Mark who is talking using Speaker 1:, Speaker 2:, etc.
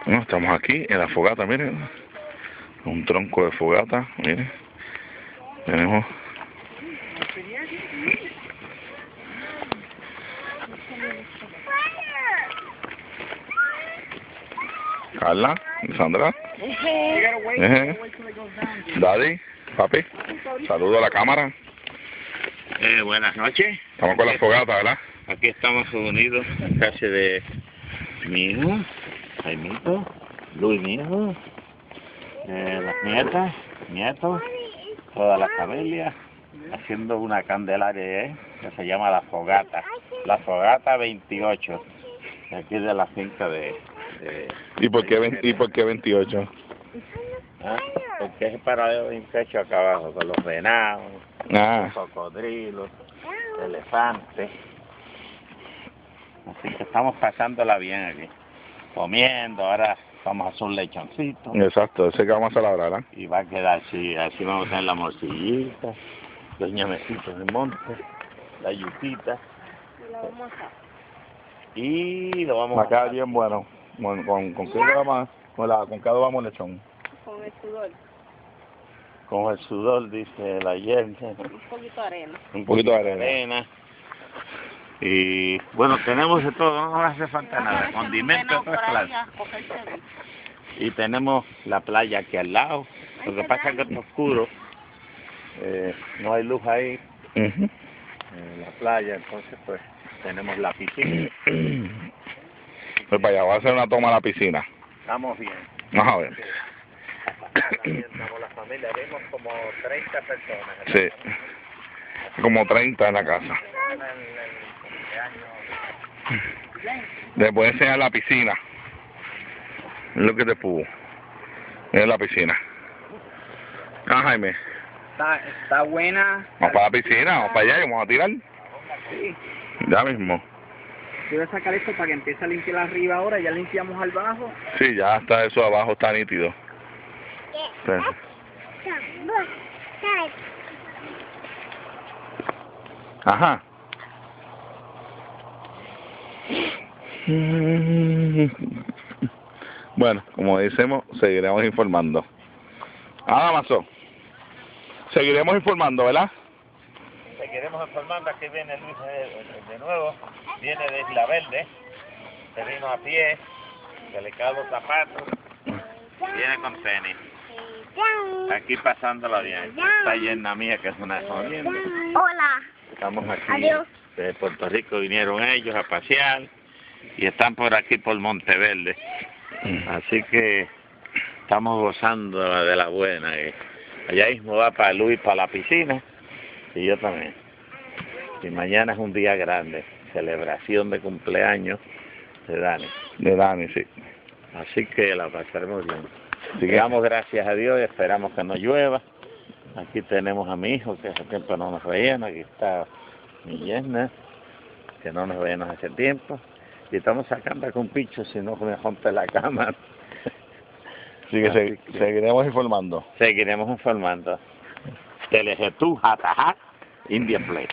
Speaker 1: Bueno, estamos aquí en la fogata, miren. Un tronco de fogata, miren. Tenemos... Carla, Sandra. Daddy, papi. Saludo a la cámara.
Speaker 2: Buenas noches.
Speaker 1: Estamos con la fogata, ¿verdad?
Speaker 2: Aquí estamos reunidos en casa de mi hijo, Jaimito, Luis, mi hijo, las nietas, nietos, toda la familia, haciendo una candelaria que se llama la fogata 28, aquí de la finca de
Speaker 1: ¿Y por qué 28?
Speaker 2: ¿Ah? Porque es para un techo acá abajo, con los venados, los cocodrilos, elefantes. Así que estamos pasándola bien aquí, comiendo. Ahora vamos a hacer un lechoncito.
Speaker 1: Exacto, ese que vamos a hacer ahora, ¿verdad?
Speaker 2: Y va a quedar así, así vamos a tener la morcillita, los ñamecitos de monte, la yuquita. Y lo vamos a
Speaker 1: quedar bien bueno. ¿Con qué vamos? ¿Con qué vamos lechón?
Speaker 3: Con el sudor.
Speaker 2: Con el sudor, dice la gente.
Speaker 3: Un poquito de arena.
Speaker 1: Un poquito de arena.
Speaker 2: Y bueno, tenemos de todo, no nos hace falta nada, condimentos de todas clases. Y tenemos la playa aquí al lado, lo que pasa es que está oscuro, no hay luz ahí, en la playa, entonces pues tenemos la piscina.
Speaker 1: Pues para allá, va a hacer una toma a la piscina.
Speaker 2: Estamos bien.
Speaker 1: Vamos a ver.
Speaker 2: Estamos la familia, vemos como 30 personas.
Speaker 1: Sí, como 30 en la casa. Le puedo enseñar la piscina. Es lo que te pudo. Es la piscina. Jaime.
Speaker 4: Está buena.
Speaker 1: Vamos para la piscina, vamos para allá y vamos a tirar.
Speaker 4: Sí.
Speaker 1: Ya mismo.
Speaker 4: Voy a sacar esto para que empiece a limpiar arriba ahora. Ya limpiamos al bajo.
Speaker 1: Sí, ya está eso abajo, está nítido. Sí. Ajá. Bueno, como decimos, seguiremos informando. Mazo. Seguiremos informando, ¿verdad?
Speaker 2: Seguiremos informando. Aquí viene Luis de nuevo, viene de Isla Verde, se vino a pie, se le caen los zapatos, viene con tenis. Aquí pasándola bien. Está llena mía, que es una jodienda.
Speaker 3: Hola.
Speaker 2: Estamos aquí.
Speaker 3: Adiós.
Speaker 2: De Puerto Rico vinieron ellos a pasear y están por aquí por Monteverde. Así que estamos gozando de la buena. Allá mismo va para Luis para la piscina y yo también. Y mañana es un día grande, celebración de cumpleaños de Dani.
Speaker 1: De Dani, sí.
Speaker 2: Así que la pasaremos bien. Así que damos gracias a Dios y esperamos que no llueva. Aquí tenemos a mi hijo, que hace tiempo no nos veían. Aquí está mi yerna, que no nos veíamos hace tiempo. Y estamos sacando con picho, si no me rompe la cama.
Speaker 1: Así que seguiremos informando.
Speaker 2: Seguiremos informando. Telegetú, Jataja, Indian Play.